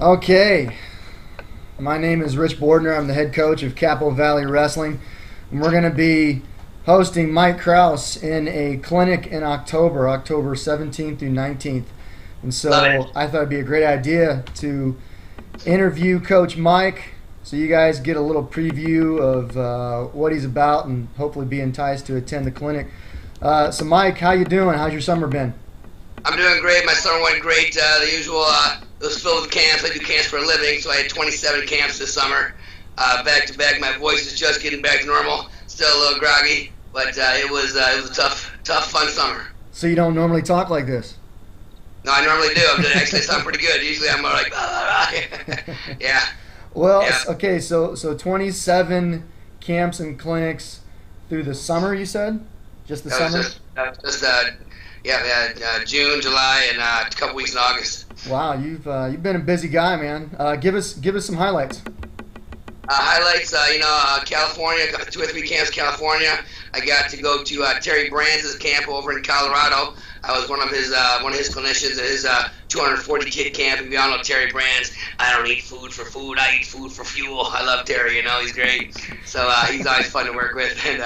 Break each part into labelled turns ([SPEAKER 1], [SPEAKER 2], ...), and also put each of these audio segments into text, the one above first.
[SPEAKER 1] Okay, my name is Rich Bordner. I'm the head coach of Capo Valley Wrestling, and we're going to be hosting Mike Krause in a clinic in October 17th through 19th. And so I thought it'd be a great idea to interview Coach Mike so you guys get a little preview of what he's about and hopefully be enticed to attend the clinic. So Mike, how you doing? How's your summer been?
[SPEAKER 2] I'm doing great. My summer went great. The usual, it was filled with camps. I do camps for a living, so I had 27 camps this summer, back to back. My voice is just getting back to normal. Still a little groggy, but it was a tough, fun summer.
[SPEAKER 1] So you don't normally talk like this?
[SPEAKER 2] No, I normally do. Actually, I sound pretty good. Usually, I'm more like, yeah.
[SPEAKER 1] Well,
[SPEAKER 2] yeah.
[SPEAKER 1] Okay. So 27 camps and clinics through the summer. You said just the summer.
[SPEAKER 2] June, July, and a couple weeks in August.
[SPEAKER 1] Wow, you've been a busy guy, man. Give us some highlights.
[SPEAKER 2] Highlights, California, 2 or 3 camps, California. I got to go to Terry Brands' camp over in Colorado. I was one of his clinicians at his 240 kid camp. If you all know Terry Brands, I don't eat food for food. I eat food for fuel. I love Terry. He's great. So he's always fun to work with, and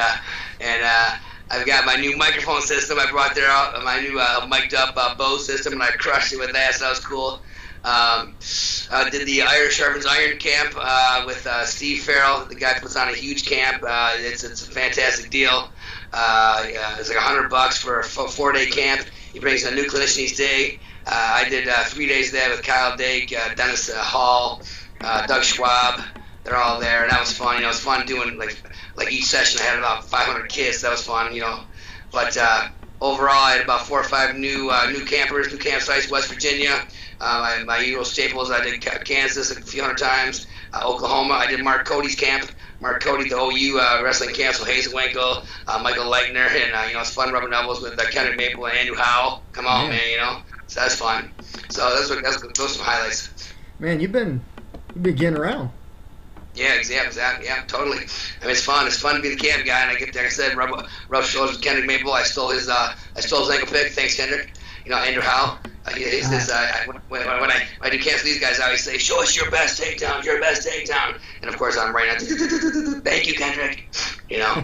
[SPEAKER 2] I've got my new microphone system. I brought there out my new mic'd up Bose system, and I crushed it with that. So that was cool. I did the Irish Sharpens Iron camp with Steve Farrell. The guy puts on a huge camp. It's a fantastic deal. It's like $100 for a 4-day camp. He brings a new clinician each day. I did 3 days there with Kyle Dake, Dennis Hall, Doug Schwab. They're all there, and that was fun. It was fun doing like each session. I had about 500 kids. That was fun, But overall, I had about 4 or 5 new campers, new campsites. West Virginia, my usual staples. I did Kansas a few hundred times. Oklahoma, I did Mark Cody's camp. Mark Cody, the OU wrestling camp. So Hazel Winkle, Michael Leitner, and it's fun rubbing elbows with Kendrick Maple and Andrew Howell. Come on, man, So that's fun. So those are some highlights.
[SPEAKER 1] Man, you've been getting around.
[SPEAKER 2] Yeah, exactly. Yeah, totally. It's fun. It's fun to be the camp guy, and I get, like I said, rub shoulders with Kendrick Maple. I stole his ankle pick. Thanks, Kendrick. Andrew Howell. He's this. When I do camps with these guys, I always say, "Show us your best takedown. Your best takedown." And of course, I'm right now. Thank you, Kendrick.
[SPEAKER 1] Well,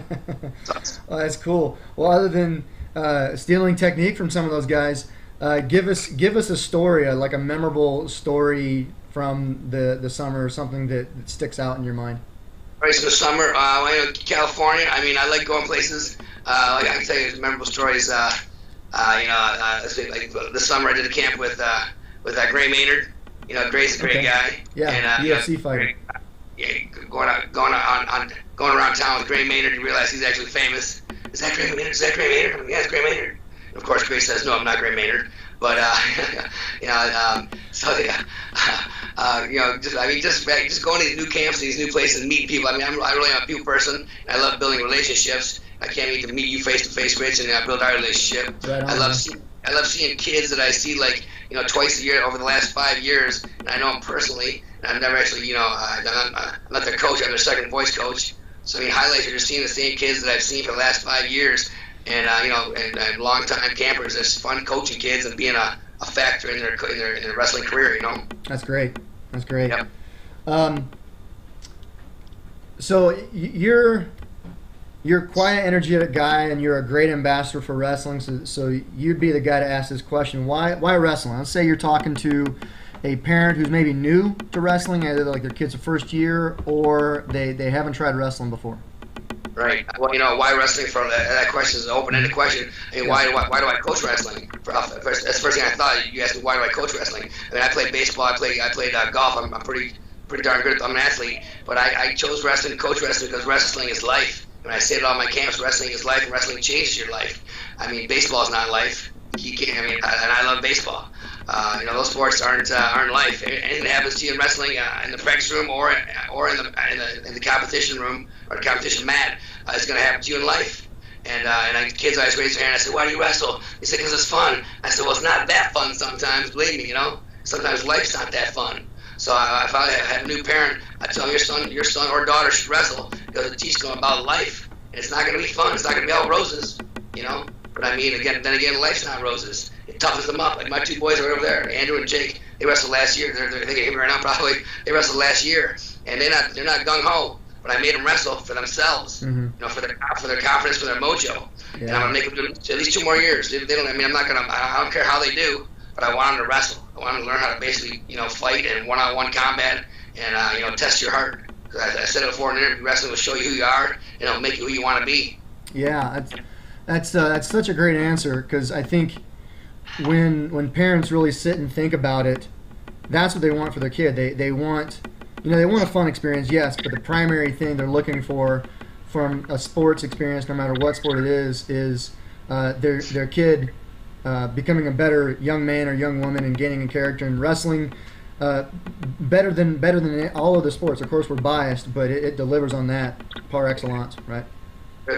[SPEAKER 1] that's cool. Well, other than stealing technique from some of those guys, give us a story, like a memorable story from the summer, or something that sticks out in your mind.
[SPEAKER 2] Right, so the summer, California. I like going places. I can tell you memorable stories. This summer I did a camp with Gray Maynard. Gray's a great guy.
[SPEAKER 1] Yeah, and, UFC fighter.
[SPEAKER 2] Going around town with Gray Maynard, you realize he's actually famous. Is that Gray Maynard? Yeah, it's Gray Maynard. And of course, Gray says, "No, I'm not Gray Maynard." But just going to these new camps, these new places, and meeting people. I really am a people person. And I love building relationships. I can't wait to meet you face to face, Rich, and build our relationship.
[SPEAKER 1] Right on,
[SPEAKER 2] I love seeing kids that I see twice a year over the last 5 years, and I know them personally. And I've never actually, I'm not their coach. I'm their second voice coach. So highlights are just seeing the same kids that I've seen for the last 5 years. And and long-time campers. It's fun coaching kids and being a factor in their wrestling career.
[SPEAKER 1] That's great.
[SPEAKER 2] Yep.
[SPEAKER 1] So you're quite an energetic guy, and you're a great ambassador for wrestling. So you'd be the guy to ask this question: Why wrestling? Let's say you're talking to a parent who's maybe new to wrestling, either like their kid's first year or they haven't tried wrestling before.
[SPEAKER 2] Right. Well, why wrestling? That question is an open-ended question. Why do I coach wrestling? That's the first thing I thought. You asked me, why do I coach wrestling? I played baseball. I played golf. I'm pretty darn good. I'm an athlete. But I chose wrestling, coach wrestling, because wrestling is life. When I say it at all my camps, wrestling is life, and wrestling changes your life. Baseball is not life. You can't. And I love baseball. Those sports aren't life. Anything that happens to you in wrestling, in the practice room or in the competition room or the competition mat, is going to happen to you in life. And kids always raise their hand. I say, "Why do you wrestle?" They say, "Because it's fun." I said, "Well, it's not that fun sometimes. Believe me, Sometimes life's not that fun." So if I have a new parent, I tell them, your son or daughter should wrestle because it teaches them about life. And it's not going to be fun. It's not going to be all roses, But again, life's not roses. toughens them up. Like my two boys are over there, Andrew and Jake. They wrestled last year. They're thinking of me right now probably. They wrestled last year, and they're not gung ho. But I made them wrestle for themselves, for their confidence, for their mojo. Yeah. And I'm gonna make them do at least 2 more years. They don't. I mean, I don't care how they do, but I want them to wrestle. I want them to learn how to basically, fight and one-on-one combat, and test your heart. I said it before in an interview, wrestling will show you who you are, and it'll make you who you want to be.
[SPEAKER 1] Yeah, that's such a great answer, because I think when parents really sit and think about it, that's what they want for their kid. They want a fun experience, yes, but the primary thing they're looking for from a sports experience, no matter what sport it is their kid becoming a better young man or young woman and gaining in character. And wrestling, better than all other sports. Of course, we're biased, but it delivers on that par excellence, right?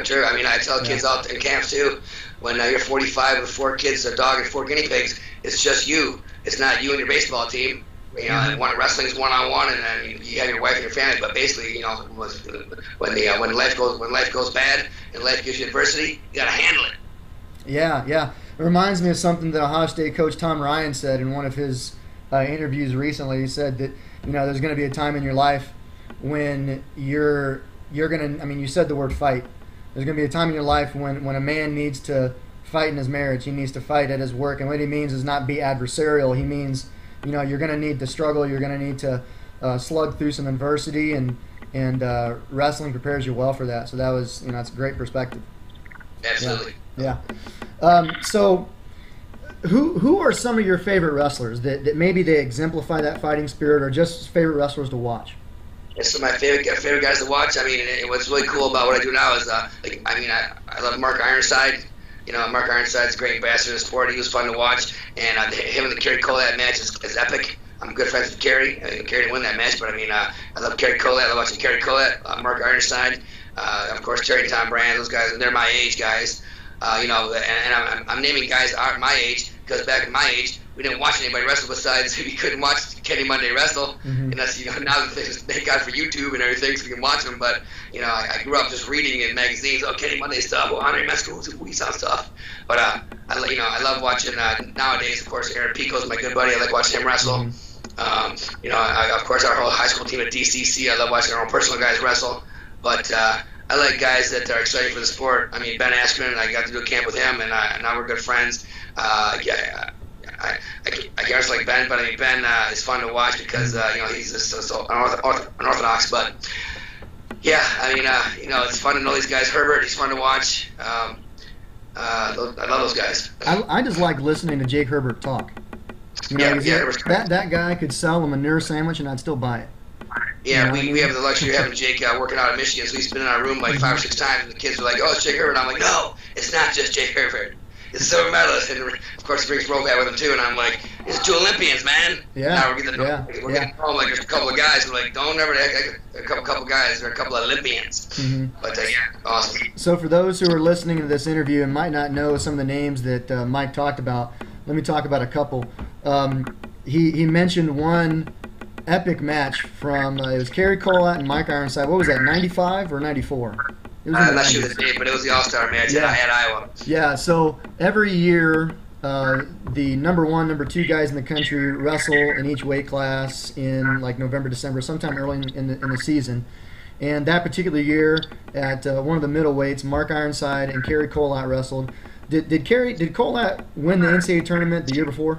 [SPEAKER 2] True. I mean, I tell kids out in camps too, when you're 45 with 4 kids, a dog, and 4 guinea pigs, it's just you. It's not you and your baseball team. Wrestling's one-on-one, and then you have your wife and your family. But basically, when life goes bad and life gives you adversity, you gotta handle it.
[SPEAKER 1] Yeah. It reminds me of something that Ohio State coach Tom Ryan said in one of his interviews recently. He said that there's going to be a time in your life when you're gonna. I mean, you said the word fight. There's going to be a time in your life when a man needs to fight in his marriage. He needs to fight at his work, and what he means is not be adversarial. He means you're going to need to struggle. You're going to need to slug through some adversity, and wrestling prepares you well for that. So that was, that's a great perspective.
[SPEAKER 2] Absolutely.
[SPEAKER 1] Yeah. So, who are some of your favorite wrestlers that maybe they exemplify that fighting spirit, or just favorite wrestlers to watch?
[SPEAKER 2] Some of my favorite guys to watch. I mean, and what's really cool about what I do now is, I love Mark Ironside. Mark Ironside's a great ambassador of the sport. He was fun to watch, and him and the Kerry Colette match is epic. I'm good friends with Kerry. I think Kerry didn't win that match, but I love Kerry Colette. I love watching Kerry Colette, Mark Ironside, of course Terry and Tom Brand. Those guys, and they're my age guys. And I'm naming guys my age because back in my age, we didn't watch anybody wrestle besides we couldn't watch Kenny Monday wrestle. And that's now that thank God for YouTube and everything, so we can watch them. But I grew up just reading in magazines, Kenny Monday stuff, Andre Mescal's stuff. But I love watching nowadays. Of course, Aaron Pico's my good buddy. I like watching him wrestle. Of course, our whole high school team at DCC. I love watching our own personal guys wrestle. But I like guys that are excited for the sport. I mean, Ben Askren, I got to do a camp with him, and now we're good friends. I can't like Ben, but I mean, Ben is fun to watch because he's just so unorthodox. But yeah, I mean, it's fun to know these guys. Herbert, he's fun to watch. I love those guys.
[SPEAKER 1] I just like listening to Jake Herbert talk. That guy could sell a manure sandwich and I'd still buy it.
[SPEAKER 2] Yeah, we have the luxury of having Jake working out in Michigan, so he's been in our room like 5 or 6 times, and the kids are like, "Oh, it's Jake Herbert." I'm like, "No, it's not just Jake Herbert. It's a silver medalist." And of course, he brings Robat with him too, and I'm like, "It's 2 Olympians, man."
[SPEAKER 1] Yeah.
[SPEAKER 2] Now we're getting home like there's a couple of guys. We're like, "Don't ever a couple guys. There are a couple of Olympians." But awesome.
[SPEAKER 1] So for those who are listening to this interview and might not know some of the names that Mike talked about, let me talk about a couple. He mentioned one epic match from it was Kerry Colette and Mike Ironside. What was that, 95 or 94?
[SPEAKER 2] I'm not sure the date, but it was the All-Star match at Iowa.
[SPEAKER 1] Yeah, so every year the number 1, number 2 guys in the country wrestle in each weight class in like November, December, sometime early in the season. And that particular year at one of the middleweights, Mark Ironside and Kerry Colette wrestled. Did Colette win the NCAA tournament the year before?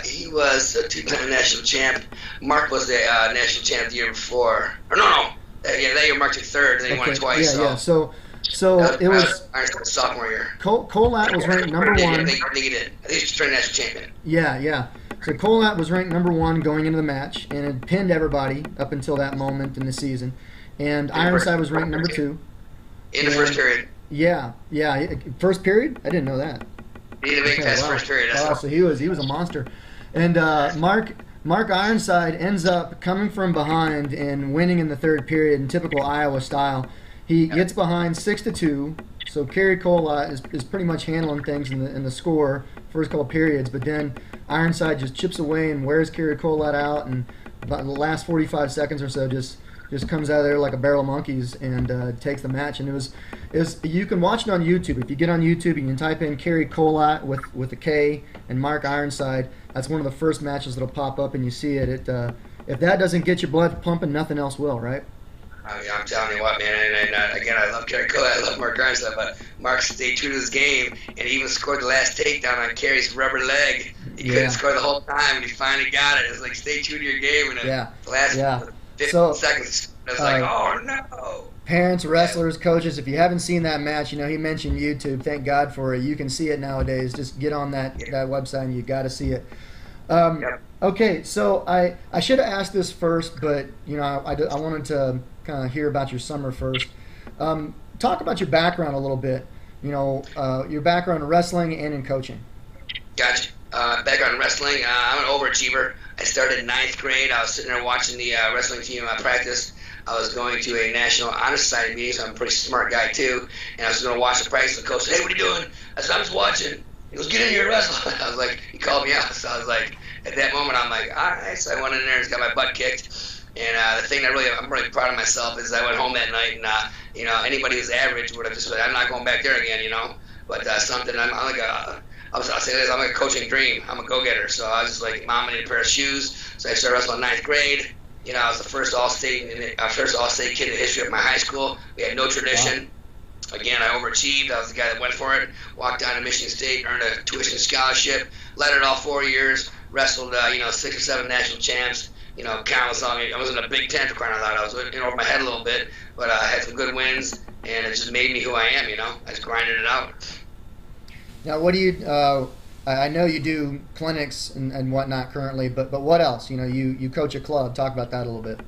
[SPEAKER 2] He was a 2-time national champ. Mark was the national champ the year before. Or no. That year Mark took 3rd, and then he won it twice.
[SPEAKER 1] Yeah. So it was
[SPEAKER 2] sophomore year.
[SPEAKER 1] Colette was ranked number 1.
[SPEAKER 2] I think he did. I think he was turned national champion.
[SPEAKER 1] Yeah. So Colette was ranked number 1 going into the match, and had pinned everybody up until that moment in the season. And Ironside was ranked number 2.
[SPEAKER 2] In the first period.
[SPEAKER 1] Yeah. First period? I didn't know that.
[SPEAKER 2] He didn't make past first period.
[SPEAKER 1] So he was a monster. And Mark Ironside ends up coming from behind and winning in the 3rd period in typical Iowa style. He gets behind 6-2, so Kerry Colette is pretty much handling things in the score first couple periods, but then Ironside just chips away and wears Kerry Colette out, and about the last 45 seconds or so just just comes out of there like a barrel of monkeys and takes the match. And it was you can watch it on YouTube. If you get on YouTube, you can type in Kerry Colat with a K and Mark Ironside. That's one of the first matches that'll pop up, and you see it. If that doesn't get your blood pumping, nothing else will, right?
[SPEAKER 2] I mean, I'm telling you what, man, and again, I love Kerry Cole, I love Mark Ironside, but Mark stayed true to his game, and he even scored the last takedown on Kerry's rubber leg. He couldn't score the whole time, and he finally got it. It's like, stay true to your game, and the last 15 seconds, I was like, oh, no.
[SPEAKER 1] Parents, wrestlers, coaches, if you haven't seen that match, he mentioned YouTube. Thank God for it. You can see it nowadays. Just get on that website, and you got to see it. Okay, so I should have asked this first, but I wanted to kind of hear about your summer first. Talk about your background a little bit. Your background in wrestling and in coaching.
[SPEAKER 2] Gotcha. Background in wrestling. I'm an overachiever. I started in 9th grade. I was sitting there watching the wrestling team practice. I was going to a National Honor Society meeting, so I'm a pretty smart guy too. And I was going to watch the practice. The coach said, "Hey, what are you doing?" I said, "I'm just watching." He goes, "Get in here and wrestle." I was like, he called me out. So I was like, at that moment, I'm like, all right. So I went in there and got my butt kicked. And the thing that I'm really proud of myself is I went home that night and, anybody who's average would have just said, I'm not going back there again, But something, I'm like I'll say this, I'm like a coaching dream. I'm a go-getter. So I was just like, Mom, I need a pair of shoes. So I started wrestling in 9th grade. I was the first all-state kid in the history of my high school. We had no tradition. Wow. Again, I overachieved. I was the guy that went for it. Walked down to Michigan State, earned a tuition scholarship, led it all 4 years, wrestled, 6 or 7 national champs. Countless on me. I was in a Big Ten for crying out loud. I was over my head a little bit, but I had some good wins, and it just made me who I am. I just grinded it out.
[SPEAKER 1] Now, what do you? I know you do clinics and whatnot currently, but what else? You coach a club. Talk about that a little bit.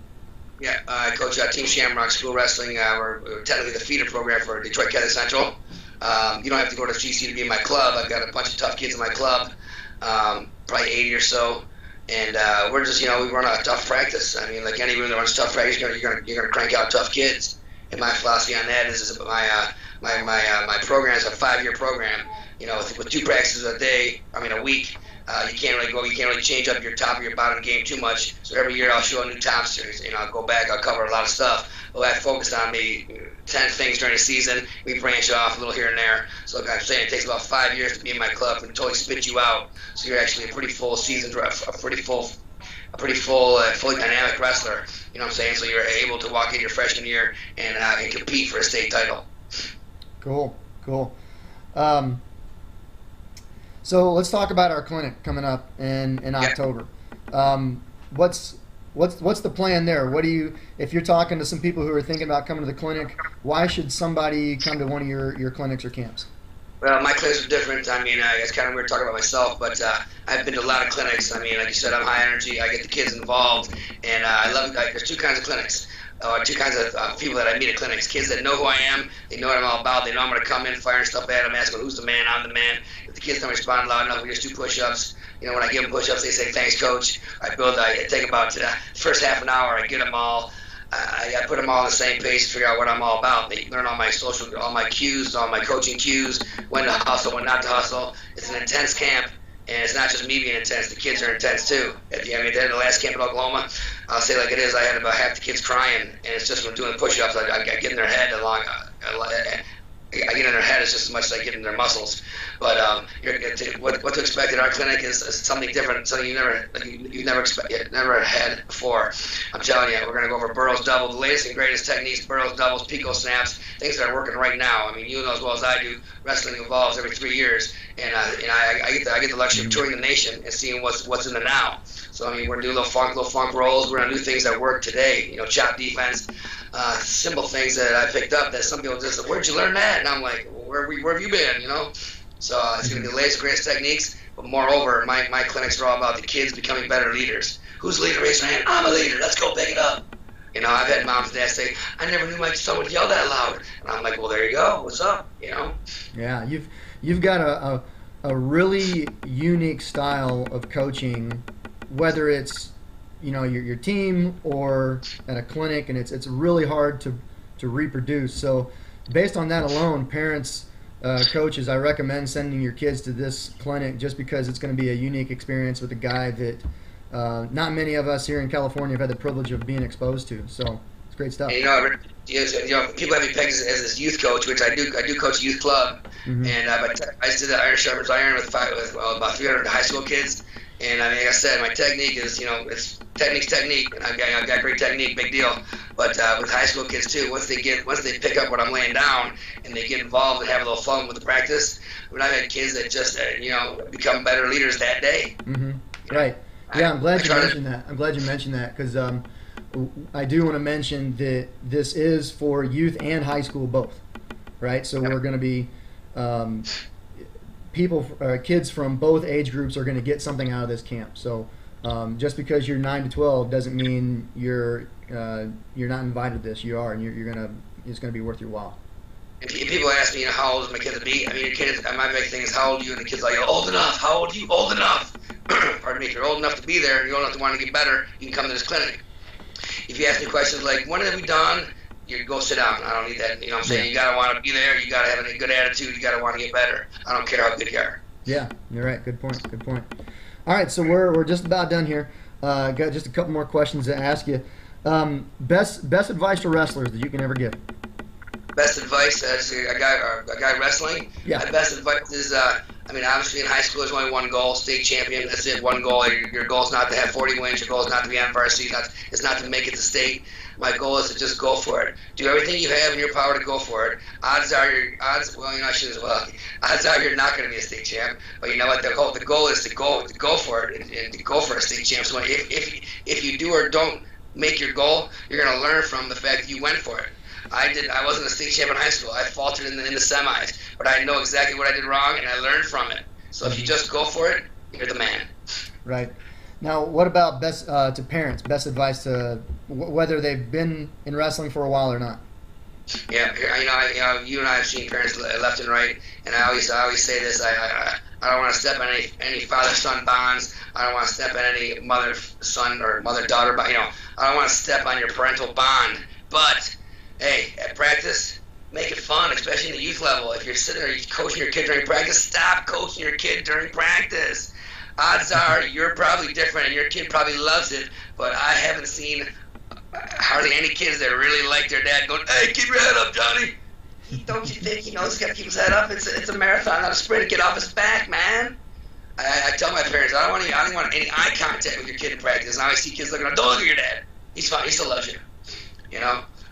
[SPEAKER 2] Yeah, I coach Team Shamrock School Wrestling. We're technically the feeder program for Detroit Catholic Central. You don't have to go to GC to be in my club. I've got a bunch of tough kids in my club, probably 80 or so. And we're just, we run a tough practice. I mean, like any room that runs tough practice, you're gonna crank out tough kids. And my philosophy on that is my program is a 5-year program. With 2 practices a week. You can't really change up your top or your bottom game too much. So every year I'll show a new top series. I'll go back, I'll cover a lot of stuff. But I focus on maybe 10 things during the season. We branch off a little here and there. So like I'm saying, it takes about 5 years to be in my club and totally spit you out. So you're actually a pretty full season, a fully dynamic wrestler. You know what I'm saying? So you're able to walk in your freshman year and compete for a state title.
[SPEAKER 1] Cool. So let's talk about our clinic coming up in October. What's the plan there? If you're talking to some people who are thinking about coming to the clinic, why should somebody come to one of your clinics or camps?
[SPEAKER 2] Well, my clinics are different. I mean, it's kind of weird talking about myself, but I've been to a lot of clinics. I mean, like you said, I'm high energy. I get the kids involved, and I love. There's 2 kinds of clinics. 2 kinds of people that I meet at clinics. Kids that know who I am, they know what I'm all about, they know I'm going to come in, firing stuff at them, asking who's the man, I'm the man. If the kids don't respond loud enough, we just do push-ups. When I give them push-ups, they say, thanks, coach. I take about the first half an hour, I get them all. I put them all on the same page to figure out what I'm all about. They learn all my cues, all my coaching cues, when to hustle, when not to hustle. It's an intense camp. And it's not just me being intense, the kids are intense too. At the end of the last camp in Oklahoma, I'll say like it is, I had about half the kids crying, and it's just from doing the push-ups, I get in their head I get in their head as just as much as I get in their muscles. But what to expect at our clinic is something different, something you've never had before. I'm telling you, we're going to go over Burroughs double, the latest and greatest techniques, Burroughs doubles, pico snaps, things that are working right now. I mean, you know as well as I do, wrestling evolves every 3 years, and I get the luxury of touring the nation and seeing what's in the now. So I mean, we're gonna do little funk rolls. We're gonna do things that work today. Chop defense, simple things that I picked up that some people just say, "Where'd you learn that?" And I'm like, "Where have you been?" So it's gonna be the latest greatest techniques. But moreover, my clinics are all about the kids becoming better leaders. Who's the leader? Raise your hand. I'm a leader. Let's go pick it up. I've had moms and dads say, "I never knew my son would yell that loud." And I'm like, "Well, there you go. What's up?"
[SPEAKER 1] Yeah, you've got a really unique style of coaching, whether it's your team or at a clinic, and it's really hard to reproduce. So based on that alone, parents, coaches, I recommend sending your kids to this clinic just because it's going to be a unique experience with a guy that not many of us here in California have had the privilege of being exposed to. So It's great stuff.
[SPEAKER 2] And people have me pegged as this youth coach, which I do. I do coach a youth club, and I just did the Iron Sharpens Iron with about 300 high school kids. And I mean, like I said, my technique is, it's technique, and I've got great technique, big deal. But with high school kids too, once they pick up what I'm laying down and they get involved and have a little fun with the practice, I've had kids that just become better leaders that day.
[SPEAKER 1] Right. Yeah, I'm glad you mentioned that. I'm glad you mentioned that because I do want to mention that this is for youth and high school both, right? So we're going to be kids from both age groups are going to get something out of this camp. So just because you're 9 to 12 doesn't mean you're not invited to this. You are, and it's going to be worth your while.
[SPEAKER 2] And people ask me, how old is my kid to be? I mean, your kids. My big thing is, how old are you? And the kid's like, old enough. How old are you? Old enough. Pardon me. If you're old enough to be there, you're old enough to want to get better, you can come to this clinic. If you ask me questions like, when have we done? You go sit down. I don't need that. You know what I'm saying? You got to want to be there. You got to have a good attitude. You got to want to get better. I don't care how good you are.
[SPEAKER 1] Yeah, you're right. Good point. Good point. All right, so we're just about done here. Got just a couple more questions to ask you. Best advice to wrestlers that you can ever give?
[SPEAKER 2] Best advice as a guy wrestling?
[SPEAKER 1] Yeah.
[SPEAKER 2] My best advice is, obviously in high school there's only one goal, state champion. That's it, one goal. Your goal is not to have 40 wins. Your goal is not to be on varsity. It's not to make it to state. My goal is to just go for it. Do everything you have in your power to go for it. Odds are you're not going to be a state champ. But you know what? The goal is to go for it and to go for a state champ. So if you do or don't make your goal, you're going to learn from the fact that you went for it. I wasn't a state champ in high school. I faltered in the semis, but I know exactly what I did wrong, and I learned from it. So if you just go for it, you're the man.
[SPEAKER 1] Right. Now, what about best to parents? Best advice to whether they've been in wrestling for a while or not?
[SPEAKER 2] Yeah, you and I have seen parents left and right, and I always say this. I don't want to step on any father-son bonds. I don't want to step on any mother-son or mother-daughter bond. I don't want to step on your parental bond. But hey, at practice, make it fun, especially in the youth level. If you're sitting there coaching your kid during practice, stop coaching your kid during practice. Odds are you're probably different and your kid probably loves it, but I haven't seen hardly any kids that really like their dad going, hey, keep your head up, Johnny. Don't you think, he's got to keep his head up? It's a marathon, not a sprint. Get off his back, man. I tell my parents, I don't want any eye contact with your kid in practice. And I always see kids looking, don't look at your dad. He's fine. He still loves you.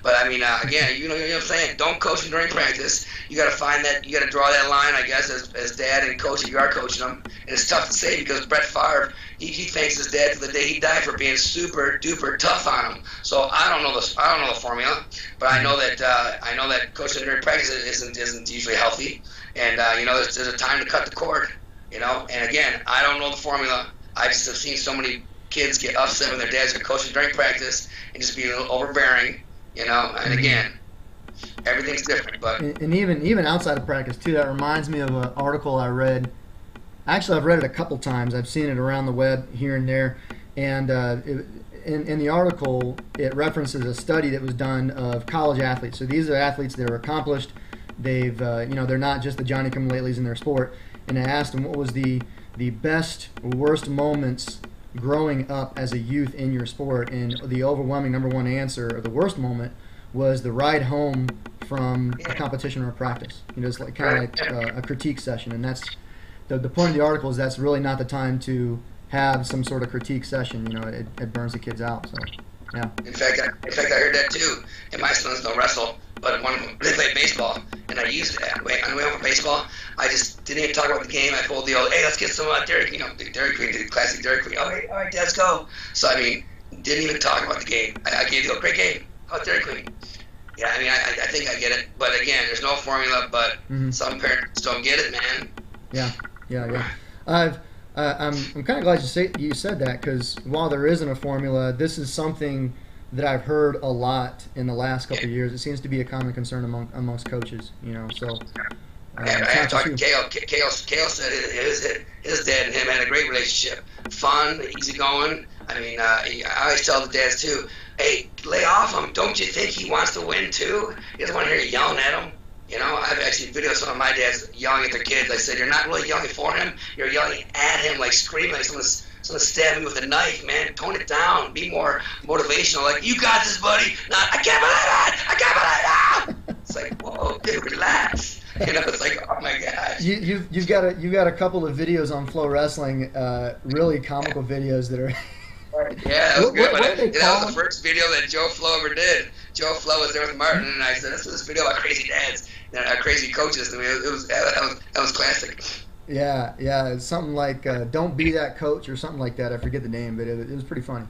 [SPEAKER 2] But again, you know what I'm saying? Don't coach him during practice. You got to find that. You got to draw that line, I guess, as dad and coach. If you are coaching him, and it's tough to say because Brett Favre, he thanks his dad to the day he died for being super duper tough on him. So I don't know the formula, but I know that coaching during practice isn't usually healthy, and there's a time to cut the cord. And again, I don't know the formula. I just have seen so many kids get upset when their dads are coaching during practice and just be a little overbearing. And again, everything's different. But
[SPEAKER 1] and even outside of practice too, that reminds me of an article I read. Actually, I've read it a couple times. I've seen it around the web here and there. And in the article, it references a study that was done of college athletes. So these are athletes that are accomplished. They've they're not just the Johnny-come-latelys in their sport. And they asked them what was the best, worst moments growing up as a youth in your sport, and the overwhelming number one answer, or the worst moment, was the ride home from a competition or a practice. It's like kind of like a critique session, and that's the point of the article is that's really not the time to have some sort of critique session. It burns the kids out. So yeah.
[SPEAKER 2] In fact, I heard that too. And my sons don't wrestle, but they play baseball, and I used that. On the way home from baseball, I just didn't even talk about the game. I pulled the old, hey, let's get some Dairy Queen, the Dairy Queen, the classic Dairy Queen. All right, let's go. So didn't even talk about the game. I gave you a great game. How about Dairy Queen? Yeah, I think I get it. But again, there's no formula. But some parents don't get it, man.
[SPEAKER 1] Yeah. I'm kind of glad you said that, because while there isn't a formula, this is something that I've heard a lot in the last couple of years. It seems to be a common concern amongst coaches. So.
[SPEAKER 2] I talked to Kale. Kale said his dad and him had a great relationship. Fun, easygoing. I always tell the dads too, hey, lay off him. Don't you think he wants to win too? He doesn't want to hear you yelling at him. I've actually videoed some of my dads yelling at their kids. I said, you're not really yelling for him. You're yelling at him, like screaming, like someone's someone stabbed me with a knife, man. Tone it down. Be more motivational. Like, you got this, buddy. Not, I can't believe it. I can't believe it. It's like, whoa, dude, relax. You know, it's like, oh my gosh.
[SPEAKER 1] You've got a couple of videos on Flow Wrestling, really comical videos that are.
[SPEAKER 2] Yeah, that was good. That was the
[SPEAKER 1] them?
[SPEAKER 2] first video that Joe Flo ever did. Joe Flo was there with Martin, and I said, "This is this video about crazy dads, crazy coaches." I mean, that was classic.
[SPEAKER 1] Yeah, it's something like "Don't Be That Coach" or something like that. I forget the name, but it was pretty funny.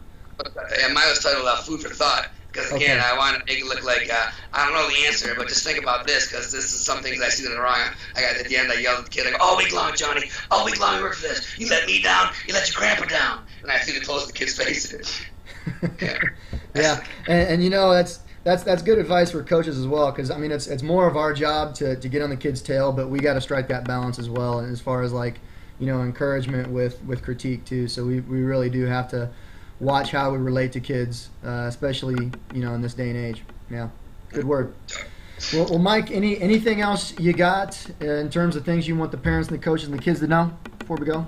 [SPEAKER 2] Yeah, mine was titled "Food for Thought." Because again, I want to make it look like I don't know the answer, but just think about this, because this is some things I see that are wrong. I got at the end, I yelled at the kid, I go, "All week long, Johnny, all week long you work for this. You let me down, you let your grandpa down." And I see the close to the kid's face.
[SPEAKER 1] Yeah, and you know that's good advice for coaches as well, because I mean it's more of our job to get on the kid's tail, but we got to strike that balance as well, and as far as like, you know, encouragement with critique too. So we really do have to watch how we relate to kids, especially, you know, in this day and age. Yeah, good word. Well, Mike, anything else you got in terms of things you want the parents and the coaches and the kids to know before we go?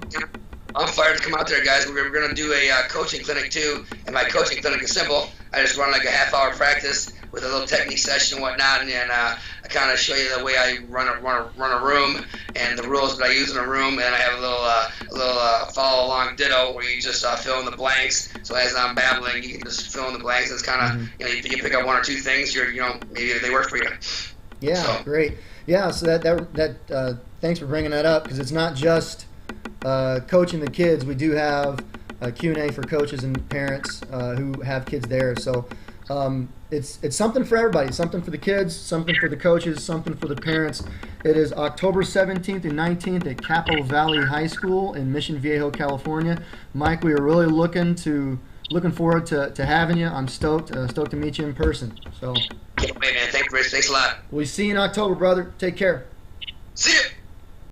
[SPEAKER 2] I'm fired to come out there, guys. We're going to do a coaching clinic too, and my coaching clinic is simple. I just run like a half-hour practice with a little technique session and whatnot, and I kind of show you the way I run a room and the rules that I use in a room, and I have a little follow-along ditto where you just fill in the blanks. So as I'm babbling, you can just fill in the blanks. It's kind of, you know, you pick up one or two things, maybe they work for you.
[SPEAKER 1] Yeah, so. Great. Yeah, so that thanks for bringing that up, because it's not just coaching the kids. We do have a Q&A for coaches and parents who have kids there. So it's something for everybody, something for the kids, something for the coaches, something for the parents. It is October 17th and 19th at Capo Valley High School in Mission Viejo, California. Mike, we are really looking forward to having you. I'm stoked to meet you in person. So,
[SPEAKER 2] hey man, thanks Rich, thanks a lot.
[SPEAKER 1] We'll see you in October, brother. Take care.
[SPEAKER 2] See you.